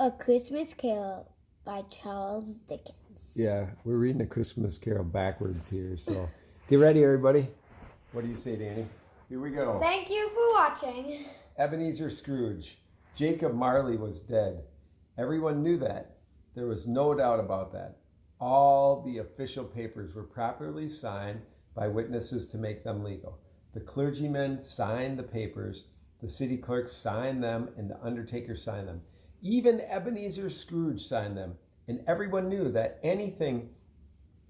A Christmas Carol by Charles Dickens. Yeah, we're reading A Christmas Carol backwards here, so get ready, everybody. What do you say, Danny? Here we go. Thank you for watching. Ebenezer Scrooge. Jacob Marley was dead. Everyone knew that. There was no doubt about that. All the official papers were properly signed by witnesses to make them legal. The clergymen signed the papers, the city clerk signed them, and the undertaker signed them. Even Ebenezer Scrooge signed them, and everyone knew that anything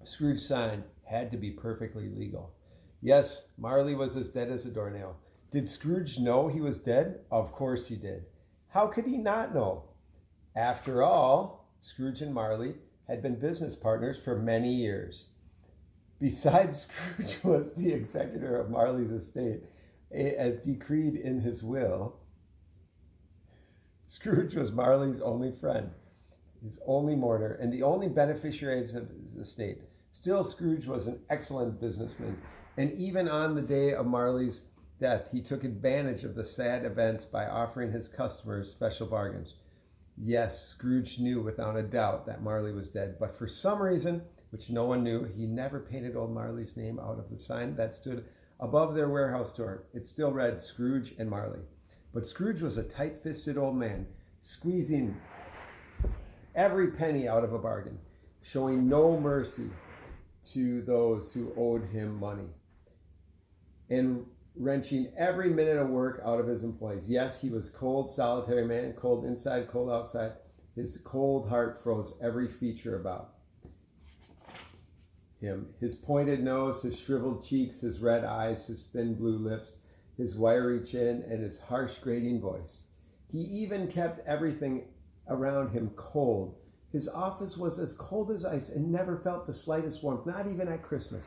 Scrooge signed had to be perfectly legal. Yes, Marley was as dead as a doornail. Did Scrooge know he was dead? Of course he did. How could he not know? After all, Scrooge and Marley had been business partners for many years. Besides, Scrooge was the executor of Marley's estate, as decreed in his will. Scrooge was Marley's only friend, his only mourner, and the only beneficiary of his estate. Still, Scrooge was an excellent businessman, and even on the day of Marley's death, he took advantage of the sad events by offering his customers special bargains. Yes, Scrooge knew without a doubt that Marley was dead, but for some reason, which no one knew, he never painted old Marley's name out of the sign that stood above their warehouse door. It still read Scrooge and Marley. But Scrooge was a tight-fisted old man, squeezing every penny out of a bargain, showing no mercy to those who owed him money, and wrenching every minute of work out of his employees. Yes, he was cold, solitary man, cold inside, cold outside. His cold heart froze every feature about him. His pointed nose, his shriveled cheeks, his red eyes, his thin blue lips, his wiry chin, and his harsh, grating voice. He even kept everything around him cold. His office was as cold as ice and never felt the slightest warmth, not even at Christmas.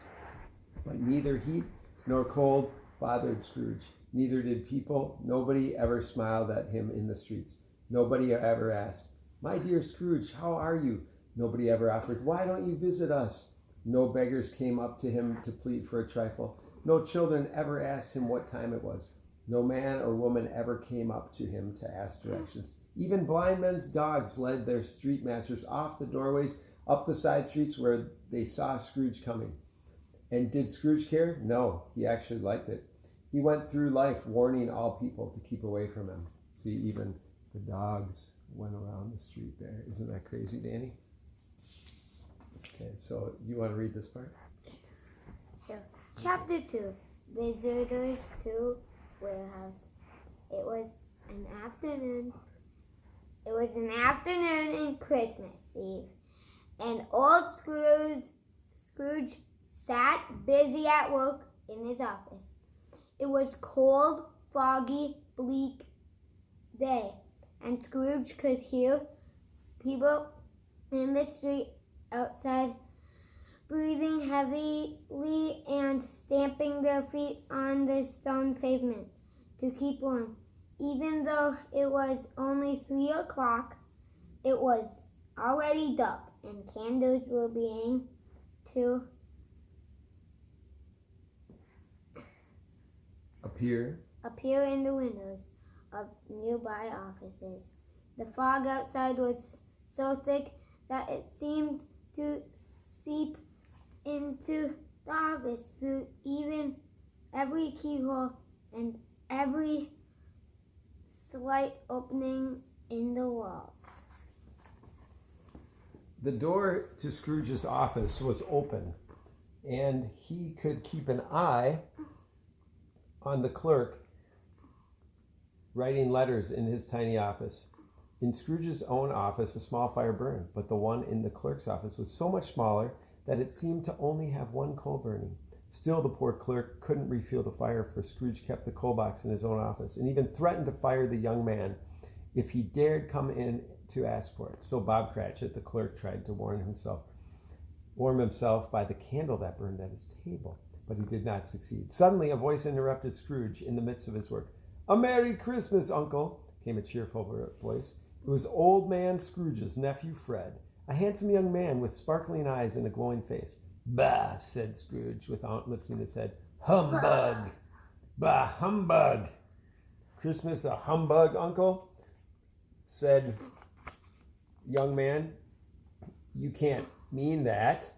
But neither heat nor cold bothered Scrooge. Neither did people. Nobody ever smiled at him in the streets. Nobody ever asked, "My dear Scrooge, how are you?" Nobody ever offered, "Why don't you visit us?" No beggars came up to him to plead for a trifle. No children ever asked him what time it was. No man or woman ever came up to him to ask directions. Even blind men's dogs led their street masters off the doorways, up the side streets where they saw Scrooge coming. And did Scrooge care? No, he actually liked it. He went through life warning all people to keep away from him. See, even the dogs went around the street there. Isn't that crazy, Danny? Okay, so you want to read this part? Sure. Chapter 2. Visitors to Warehouse. It was an afternoon in Christmas Eve, and old Scrooge sat busy at work in his office. It was cold, foggy, bleak day, and Scrooge could hear people in the street outside breathing heavily and stamping their feet on the stone pavement to keep warm. Even though it was only 3 o'clock, it was already dark, and candles were beginning to appear in the windows of nearby offices. The fog outside was so thick that it seemed to seep into the office through even every keyhole and every slight opening in the walls. The door to Scrooge's office was open, and he could keep an eye on the clerk writing letters in his tiny office. In Scrooge's own office, a small fire burned, but the one in the clerk's office was so much smaller that it seemed to only have one coal burning. Still, the poor clerk couldn't refuel the fire, for Scrooge kept the coal box in his own office and even threatened to fire the young man if he dared come in to ask for it. So Bob Cratchit, the clerk, tried to warm himself by the candle that burned at his table, but he did not succeed. Suddenly, a voice interrupted Scrooge in the midst of his work. "A Merry Christmas, Uncle," came a cheerful voice. It was old man Scrooge's nephew, Fred, a handsome young man with sparkling eyes and a glowing face. "Bah," said Scrooge, without lifting his head. "Humbug! Bah, humbug!" "Christmas a humbug, Uncle?" said young man. You can't mean that.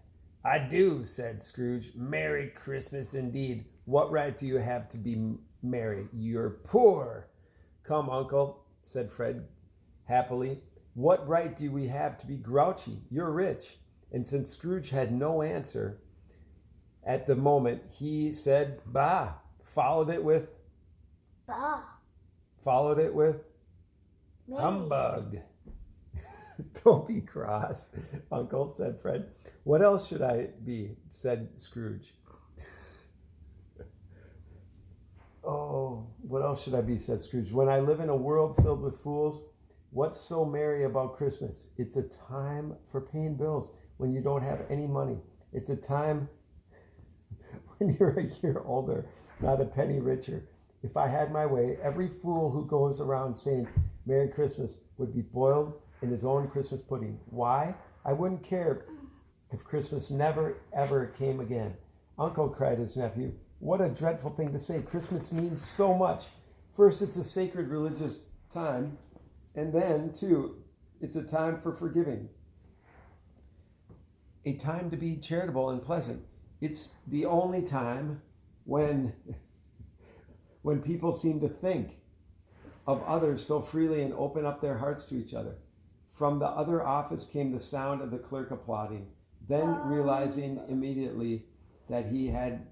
I do, said Scrooge. Merry Christmas indeed. What right do you have to be merry? You're poor. Come, uncle, said Fred happily. What right do we have to be grouchy? You're rich. And since Scrooge had no answer at the moment, he said, bah, followed it with Bah. Merry. Humbug. Don't be cross, Uncle, said Fred. What else should I be? Said Scrooge. Oh, what else should I be? Said Scrooge. When I live in a world filled with fools, what's so merry about Christmas? It's a time for paying bills when you don't have any money. It's a time when you're a year older, not a penny richer. If I had my way, every fool who goes around saying Merry Christmas would be boiled in his own Christmas pudding. Why? I wouldn't care if Christmas never, ever came again. Uncle, cried his nephew, what a dreadful thing to say. Christmas means so much. First, it's a sacred religious time, and then, too, it's a time for forgiving, a time to be charitable and pleasant. It's the only time when people seem to think of others so freely and open up their hearts to each other. From the other office came the sound of the clerk applauding. Then, realizing immediately that he had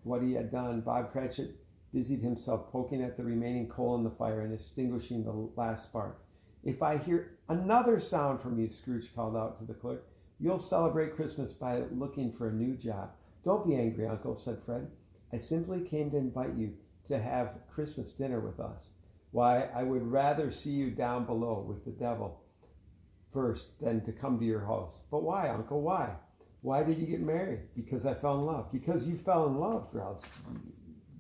what he had done, Bob Cratchit busied himself poking at the remaining coal in the fire and extinguishing the last spark. If I hear another sound from you, Scrooge called out to the clerk, you'll celebrate Christmas by looking for a new job. Don't be angry, Uncle, said Fred. I simply came to invite you to have Christmas dinner with us. Why, I would rather see you down below with the devil first than to come to your house. But why, Uncle, why? Why did you get married? Because I fell in love. Because you fell in love, growled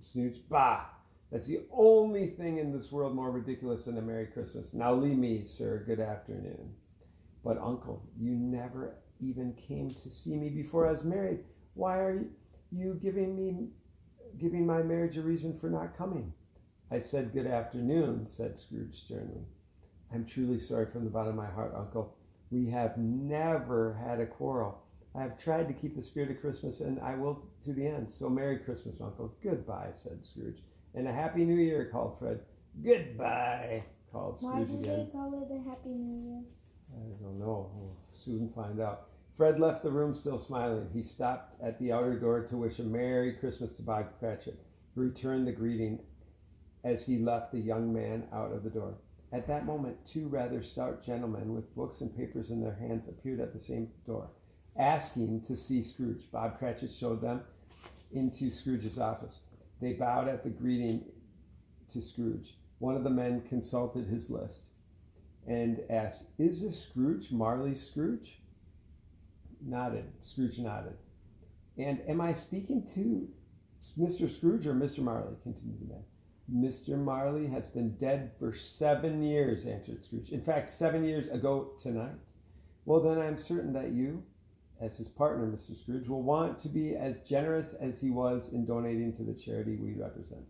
Scrooge. Bah! That's the only thing in this world more ridiculous than a Merry Christmas. Now leave me, sir. Good afternoon. But, Uncle, you never even came to see me before I was married. Why are you giving my marriage a reason for not coming? I said good afternoon, said Scrooge sternly. I'm truly sorry from the bottom of my heart, Uncle. We have never had a quarrel. I have tried to keep the spirit of Christmas, and I will to the end. So Merry Christmas, Uncle. Goodbye, said Scrooge. And a Happy New Year, called Fred. Goodbye, called Scrooge again. Why do they call it a Happy New Year? I don't know. We'll soon find out. Fred left the room still smiling. He stopped at the outer door to wish a Merry Christmas to Bob Cratchit, who returned the greeting as he left the young man out of the door. At that moment, two rather stout gentlemen with books and papers in their hands appeared at the same door, asking to see Scrooge. Bob Cratchit showed them into Scrooge's office. They bowed at the greeting to Scrooge. One of the men consulted his list and asked, is this Scrooge, Marley's Scrooge? Scrooge nodded. And am I speaking to Mr. Scrooge or Mr. Marley? Continued the man. Mr. Marley has been dead for 7 years, answered Scrooge. In fact, 7 years ago tonight. Well, then I'm certain that you, as his partner, Mr. Scrooge, will want to be as generous as he was in donating to the charity we represent.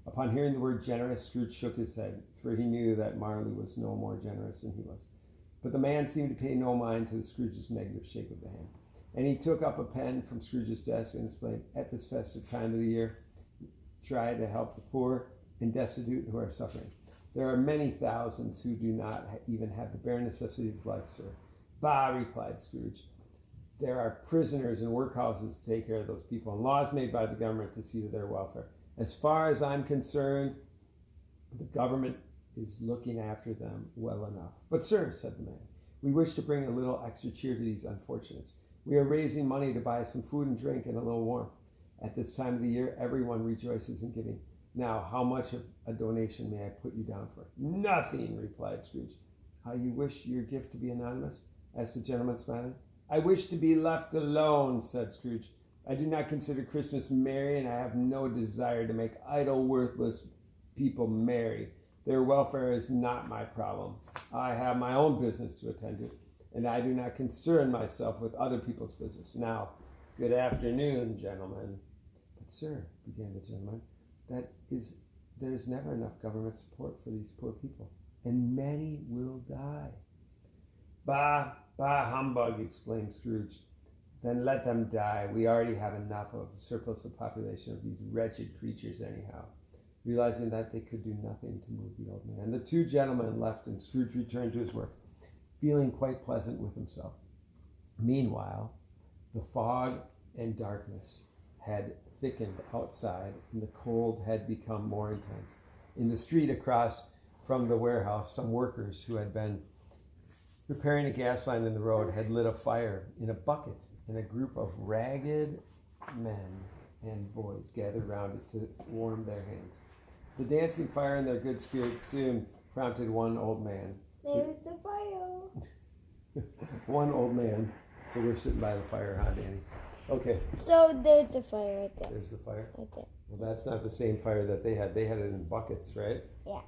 Upon hearing the word generous, Scrooge shook his head, for he knew that Marley was no more generous than he was. But the man seemed to pay no mind to Scrooge's negative shake of the hand. And he took up a pen from Scrooge's desk and explained, at this festive time of the year, try to help the poor and destitute who are suffering. There are many thousands who do not even have the bare necessities of life, sir. Bah, replied Scrooge. There are prisoners and workhouses to take care of those people, and laws made by the government to see to their welfare. As far as I'm concerned, the government is looking after them well enough. But, sir, said the man, we wish to bring a little extra cheer to these unfortunates. We are raising money to buy some food and drink and a little warmth. At this time of the year, everyone rejoices in giving. Now, how much of a donation may I put you down for? Nothing, replied Scrooge. You wish your gift to be anonymous? Asked the gentleman, smiling. I wish to be left alone, said Scrooge. I do not consider Christmas merry, and I have no desire to make idle, worthless people merry. Their welfare is not my problem. I have my own business to attend to, and I do not concern myself with other people's business. Now, good afternoon, gentlemen. But, sir, began the gentleman, there's never enough government support for these poor people, and many will die. Bah, humbug, exclaimed Scrooge. Then let them die. We already have enough of a surplus of population of these wretched creatures anyhow. Realizing that they could do nothing to move the old man, the two gentlemen left and Scrooge returned to his work, feeling quite pleasant with himself. Meanwhile, the fog and darkness had thickened outside and the cold had become more intense. In the street across from the warehouse, some workers who had been repairing a gas line in the road had lit a fire in a bucket, and a group of ragged men and boys gathered round it to warm their hands. The dancing fire and their good spirits soon prompted one old man. There's the fire. One old man. So we're sitting by the fire, huh, Danny? Okay. So there's the fire right there. There's the fire? Right there. Well, that's not the same fire that they had. They had it in buckets, right? Yeah.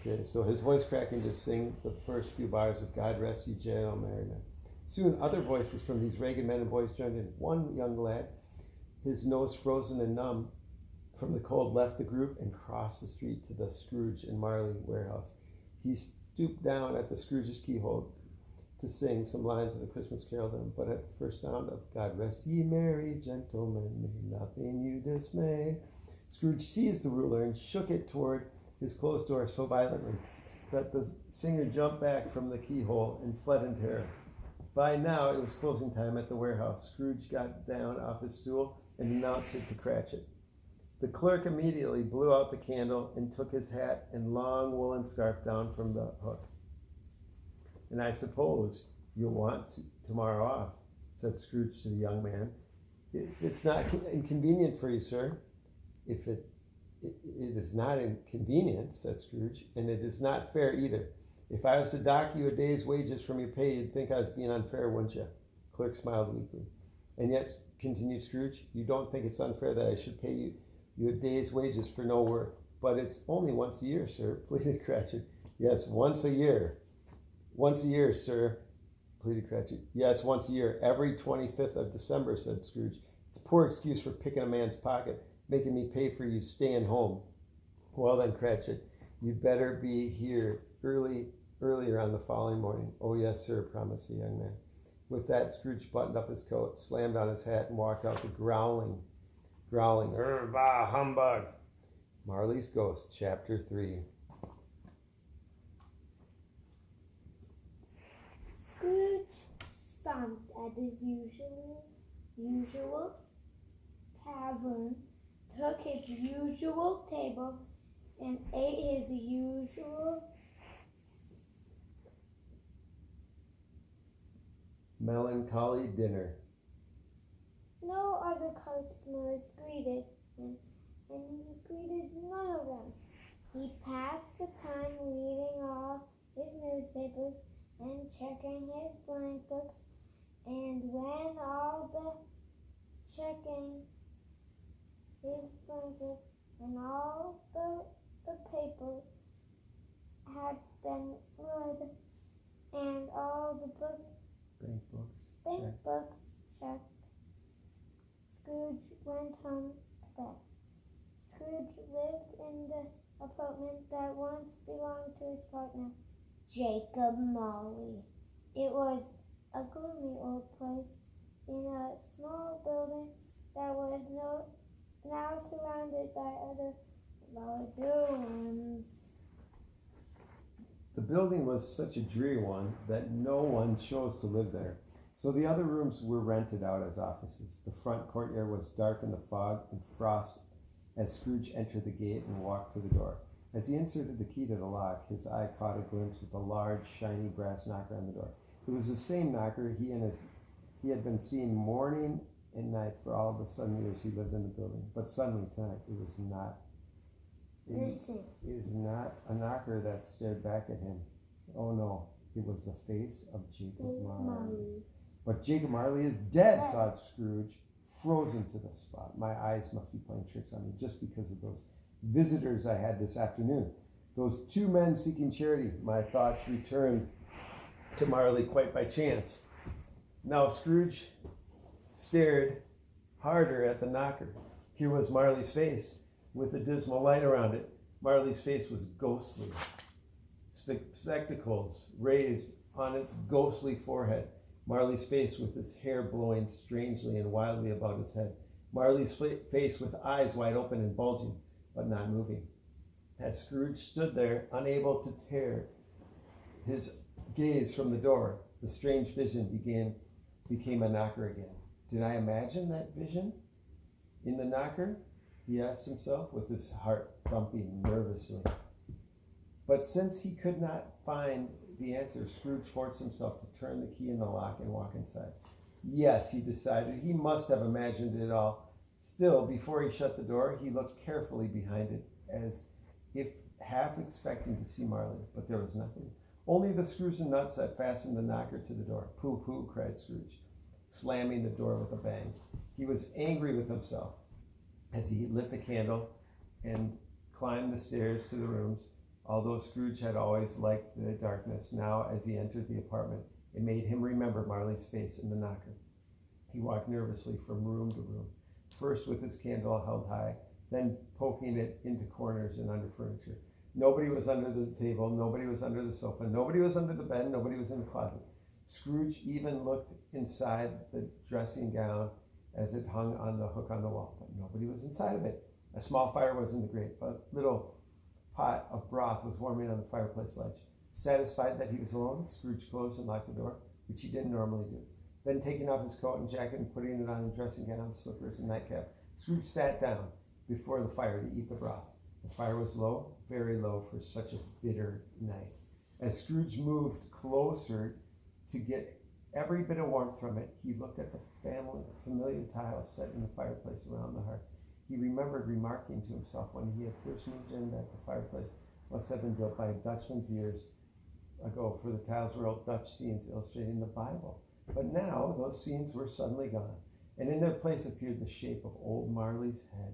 Okay, so his voice cracking to sing the first few bars of God Rest Ye Gentle Merry Men. Soon other voices from these ragged men and boys joined in. One young lad, his nose frozen and numb from the cold, left the group and crossed the street to the Scrooge and Marley warehouse. He stooped down at the Scrooge's keyhole to sing some lines of the Christmas carol to them, but at the first sound of God Rest Ye Merry Gentlemen, may nothing you dismay, Scrooge seized the ruler and shook it toward his closed door so violently that the singer jumped back from the keyhole and fled in terror. By now it was closing time at the warehouse. Scrooge got down off his stool and announced it to Cratchit. The clerk immediately blew out the candle and took his hat and long woolen scarf down from the hook. And I suppose you'll want tomorrow off, said Scrooge to the young man. It's not inconvenient for you, sir. If it is not inconvenient, said Scrooge, and it is not fair either. If I was to dock you a day's wages from your pay, you'd think I was being unfair, wouldn't you? Clerk smiled weakly. And yet, continued Scrooge, you don't think it's unfair that I should pay you a day's wages for no work. But it's only once a year, sir, pleaded Cratchit. Yes, once a year. Once a year, sir, pleaded Cratchit. Yes, once a year. Every 25th of December, said Scrooge. It's a poor excuse for picking a man's pocket, making me pay for you staying home. Well then, Cratchit, you'd better be here earlier on the following morning. Oh yes, sir, promised the young man. With that, Scrooge buttoned up his coat, slammed on his hat, and walked out the growling, bah, humbug. Marley's Ghost, Chapter 3. Scrooge stomped at his usual tavern, took his usual table, and ate his usual melancholy dinner. No other customers greeted him, and he greeted none of them. He passed the time reading all his newspapers and checking his blank books, and when all the checking his blank books and all the papers had been read, and all the bank books checked, Scrooge went home to bed. Scrooge lived in the apartment that once belonged to his partner, Jacob Marley. It was a gloomy old place in a small building that was now surrounded by other larger ones. The building was such a dreary one that no one chose to live there, so the other rooms were rented out as offices. The front courtyard was dark in the fog and frost as Scrooge entered the gate and walked to the door. As he inserted the key to the lock, his eye caught a glimpse of the large, shiny brass knocker on the door. It was the same knocker he had been seeing morning and night for all the 7 years he lived in the building. But suddenly tonight, it was not. It is not a knocker that stared back at him. Oh no, it was the face of Jacob Marley. But Jacob Marley is dead, thought Scrooge, frozen to the spot. My eyes must be playing tricks on me just because of those visitors I had this afternoon. Those two men seeking charity. My thoughts returned to Marley quite by chance. Now Scrooge stared harder at the knocker. Here was Marley's face, with a dismal light around it. Marley's face was ghostly. Spectacles raised on its ghostly forehead. Marley's face with his hair blowing strangely and wildly about his head. Marley's face with eyes wide open and bulging, but not moving. As Scrooge stood there, unable to tear his gaze from the door, the strange vision became a knocker again. Did I imagine that vision in the knocker? He asked himself, with his heart thumping nervously. But since he could not find the answer, Scrooge forced himself to turn the key in the lock and walk inside. Yes, he decided, he must have imagined it all. Still, before he shut the door, he looked carefully behind it, as if half expecting to see Marley, but there was nothing. Only the screws and nuts that fastened the knocker to the door. Pooh, pooh, cried Scrooge, slamming the door with a bang. He was angry with himself as he lit the candle and climbed the stairs to the rooms. Although Scrooge had always liked the darkness, now as he entered the apartment, it made him remember Marley's face in the knocker. He walked nervously from room to room, first with his candle held high, then poking it into corners and under furniture. Nobody was under the table, nobody was under the sofa, nobody was under the bed, nobody was in the closet. Scrooge even looked inside the dressing gown as it hung on the hook on the wall, but nobody was inside of it. A small fire was in the grate. A little pot of broth was warming on the fireplace ledge. Satisfied that he was alone, Scrooge closed and locked the door, which he didn't normally do. Then, taking off his coat and jacket and putting it on the dressing gown, slippers, and nightcap, Scrooge sat down before the fire to eat the broth. The fire was low, very low for such a bitter night. As Scrooge moved closer to get every bit of warmth from it, he looked at the familiar tiles set in the fireplace around the hearth. He remembered remarking to himself when he had first moved in that the fireplace must have been built by a Dutchman's years ago, for the tiles were old Dutch scenes illustrating the Bible. But now those scenes were suddenly gone, and in their place appeared the shape of old Marley's head,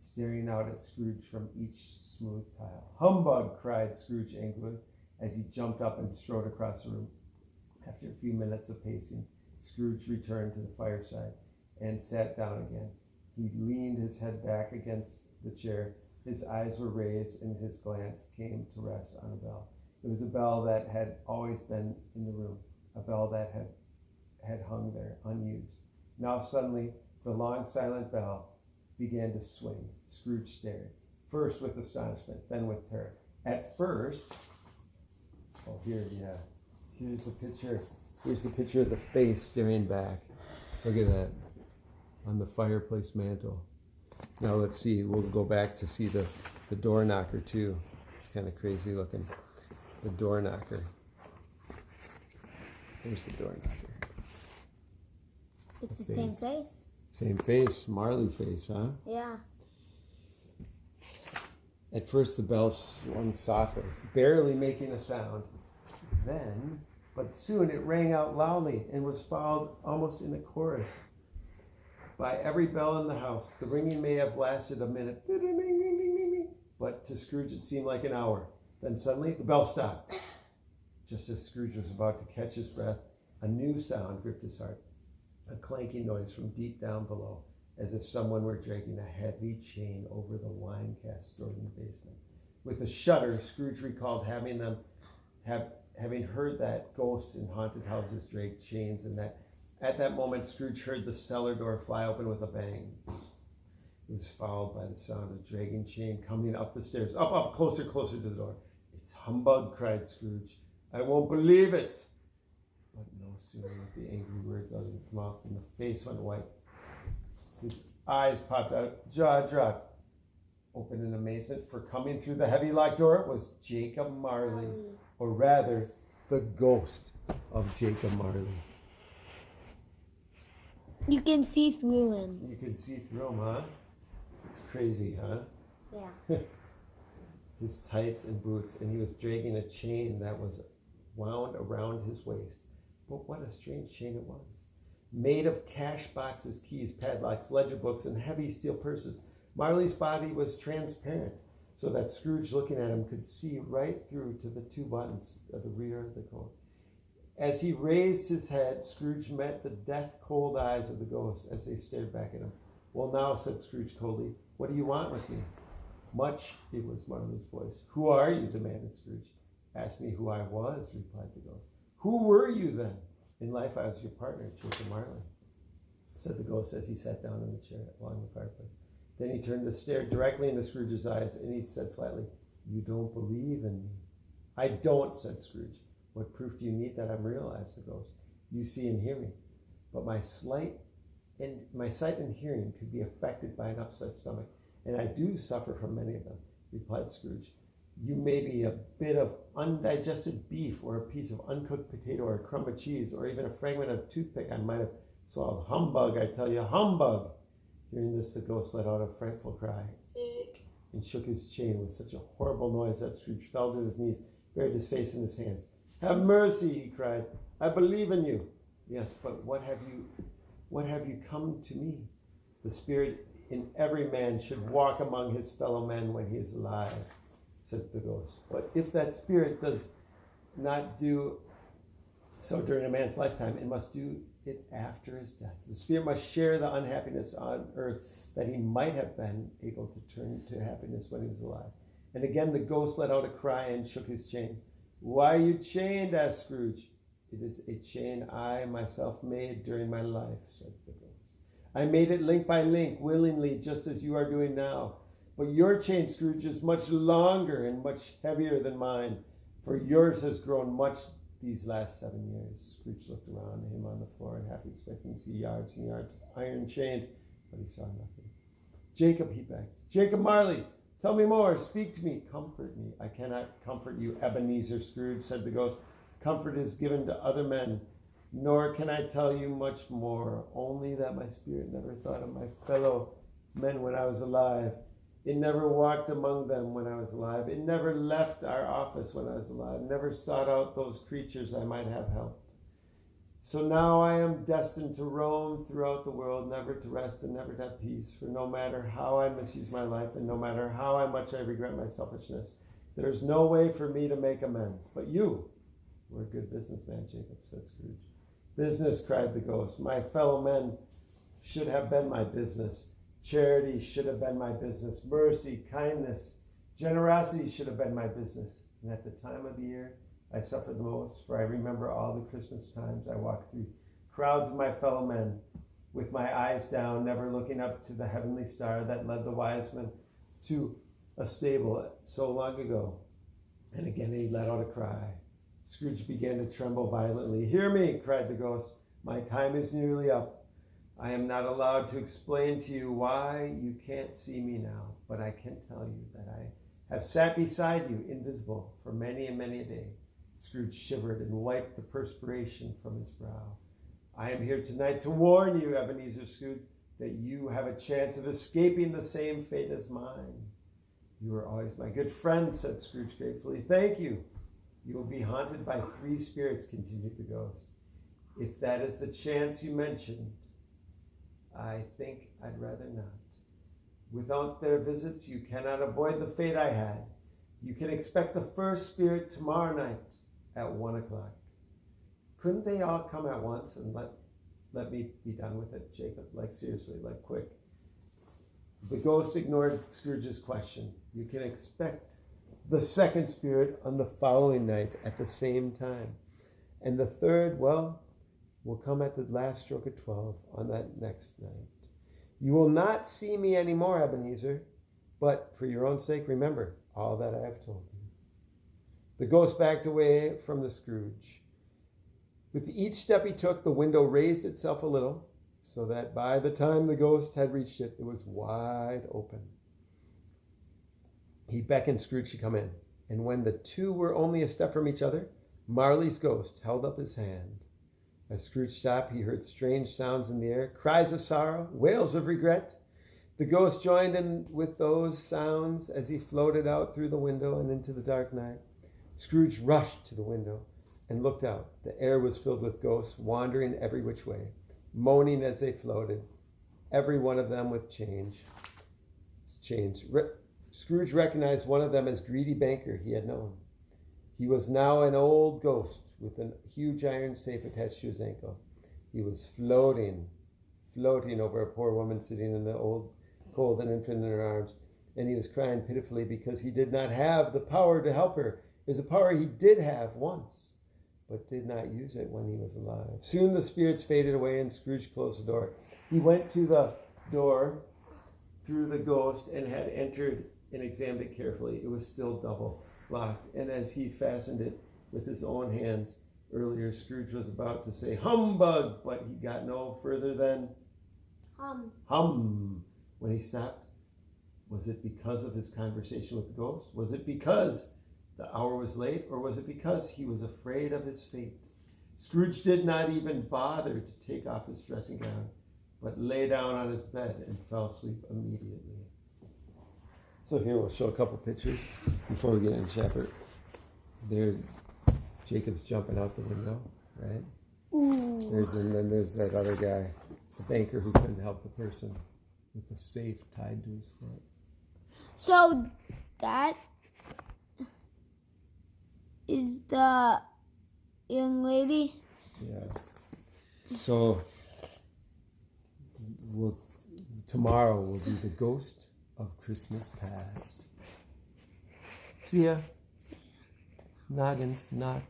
staring out at Scrooge from each smooth tile. "Humbug!" cried Scrooge angrily, as he jumped up and strode across the room. After a few minutes of pacing, Scrooge returned to the fireside and sat down again. He leaned his head back against the chair. His eyes were raised, and his glance came to rest on a bell. It was a bell that had always been in the room, a bell that had hung there, unused. Now suddenly, the long silent bell began to swing. Scrooge stared, first with astonishment, then with terror. At first, here's the picture. Here's the picture of the face staring back. Look at that, on the fireplace mantle. Now let's see, we'll go back to see the door knocker too. It's kind of crazy looking. The door knocker. There's the door knocker. It's the same face. Same face, Marley face, huh? Yeah. At first the bell swung softly, barely making a sound. But soon it rang out loudly and was followed almost in a chorus by every bell in the house. The ringing may have lasted a minute, but to Scrooge it seemed like an hour. Then suddenly the bell stopped. Just as Scrooge was about to catch his breath, a new sound gripped his heart. A clanking noise from deep down below, as if someone were dragging a heavy chain over the wine cask stored in the basement. With a shudder, Scrooge recalled having heard that ghosts in haunted houses drag chains, and that at that moment Scrooge heard the cellar door fly open with a bang. It was followed by the sound of dragging chain coming up the stairs. Up, closer to the door. "It's humbug!" cried Scrooge. "I won't believe it!" But no sooner were the angry words out of his mouth than the face went white. His eyes popped out, jaw dropped, open in amazement, for coming through the heavy locked door was Jacob Marley, or rather, the ghost of Jacob Marley. You can see through him. You can see through him, huh? It's crazy, huh? Yeah. His tights and boots, and he was dragging a chain that was wound around his waist. But what a strange chain it was. Made of cash boxes, keys, padlocks, ledger books, and heavy steel purses. Marley's body was transparent, so that Scrooge, looking at him, could see right through to the two buttons of the rear of the coat. As he raised his head, Scrooge met the death-cold eyes of the ghost as they stared back at him. "Well now," said Scrooge coldly, "what do you want with me?" "Much," it was Marley's voice. "Who are you?" demanded Scrooge. Ask me who I was, replied the ghost. Who were you then? In life, I was your partner, Jacob Marley, said the ghost as he sat down in the chair along the fireplace. Then he turned to stare directly into Scrooge's eyes, and he said flatly, you don't believe in me. I don't, said Scrooge. What proof do you need that I'm real? Asked the ghost. You see and hear me, but my sight and hearing could be affected by an upset stomach, and I do suffer from many of them, replied Scrooge. You may be a bit of undigested beef or a piece of uncooked potato or a crumb of cheese or even a fragment of toothpick I might have swallowed. Humbug, I tell you, humbug. Hearing this, the ghost let out a frightful cry and shook his chain with such a horrible noise that Scrooge fell to his knees, buried his face in his hands. Have mercy, he cried. I believe in you. Yes, but what have you come to me? The spirit in every man should walk among his fellow men when he is alive, said the ghost. But if that spirit does not do so during a man's lifetime, it must do it after his death. The spirit must share the unhappiness on earth that he might have been able to turn to happiness when he was alive. And again the ghost let out a cry and shook his chain. Why are you chained? Asked Scrooge. It is a chain I myself made during my life, said the ghost. I made it link by link, willingly, just as you are doing now. But your chain, Scrooge, is much longer and much heavier than mine, for yours has grown much these last 7 years. Scrooge looked around him on the floor and half expecting to see yards and yards of iron chains, but he saw nothing. Jacob, he begged. Jacob Marley, tell me more. Speak to me. Comfort me. I cannot comfort you, Ebenezer Scrooge, said the ghost. Comfort is given to other men, nor can I tell you much more, only that my spirit never thought of my fellow men when I was alive. It never walked among them when I was alive. It never left our office when I was alive, never sought out those creatures I might have helped. So now I am destined to roam throughout the world, never to rest and never to have peace, for no matter how I misuse my life and no matter how much I regret my selfishness, there is no way for me to make amends. But you were a good businessman, Jacob, said Scrooge. Business, cried the ghost. My fellow men should have been my business. Charity should have been my business. Mercy, kindness, generosity should have been my business. And at the time of the year, I suffered the most, for I remember all the Christmas times I walked through crowds of my fellow men, with my eyes down, never looking up to the heavenly star that led the wise men to a stable so long ago. And again he let out a cry. Scrooge began to tremble violently. Hear me, cried the ghost. My time is nearly up. I am not allowed to explain to you why you can't see me now, but I can tell you that I have sat beside you, invisible, for many and many a day. Scrooge shivered and wiped the perspiration from his brow. I am here tonight to warn you, Ebenezer Scrooge, that you have a chance of escaping the same fate as mine. You are always my good friend, said Scrooge gratefully. Thank you. You will be haunted by 3 spirits, continued the ghost. If that is the chance you mentioned, I think I'd rather not. Without their visits, you cannot avoid the fate I had. You can expect the first spirit tomorrow night at 1 o'clock. Couldn't they all come at once and let me be done with it, Jacob? Like seriously, like quick. The ghost ignored Scrooge's question. You can expect the second spirit on the following night at the same time. And the third, well, will come at the last stroke of 12 on that next night. You will not see me anymore, Ebenezer, but for your own sake, remember all that I have told you. The ghost backed away from the Scrooge. With each step he took, the window raised itself a little, so that by the time the ghost had reached it, it was wide open. He beckoned Scrooge to come in, and when the two were only a step from each other, Marley's ghost held up his hand. As Scrooge stopped, he heard strange sounds in the air, cries of sorrow, wails of regret. The ghost joined in with those sounds as he floated out through the window and into the dark night. Scrooge rushed to the window and looked out. The air was filled with ghosts, wandering every which way, moaning as they floated, every one of them with chains. Scrooge recognized one of them as greedy banker he had known. He was now an old ghost with a huge iron safe attached to his ankle. He was floating over a poor woman sitting in the old cold and infant in her arms, and he was crying pitifully because he did not have the power to help her. is a power he did have once, but did not use it when he was alive. Soon the spirits faded away and Scrooge closed the door. He went to the door through the ghost and had entered and examined it carefully. It was still double locked, and as he fastened it with his own hands earlier, Scrooge was about to say, "Humbug!" but he got no further than hum. When he stopped, was it because of his conversation with the ghost? Was it because the hour was late, or was it because he was afraid of his fate? Scrooge did not even bother to take off his dressing gown, but lay down on his bed and fell asleep immediately. So here we'll show a couple pictures before we get into chapter. There's Jacob's jumping out the window, right? Ooh. And then there's that other guy, the banker who couldn't help the person with the safe tied to his foot. So that is the young lady? Yeah. So tomorrow will be the ghost of Christmas past. See ya. Noggins, knock.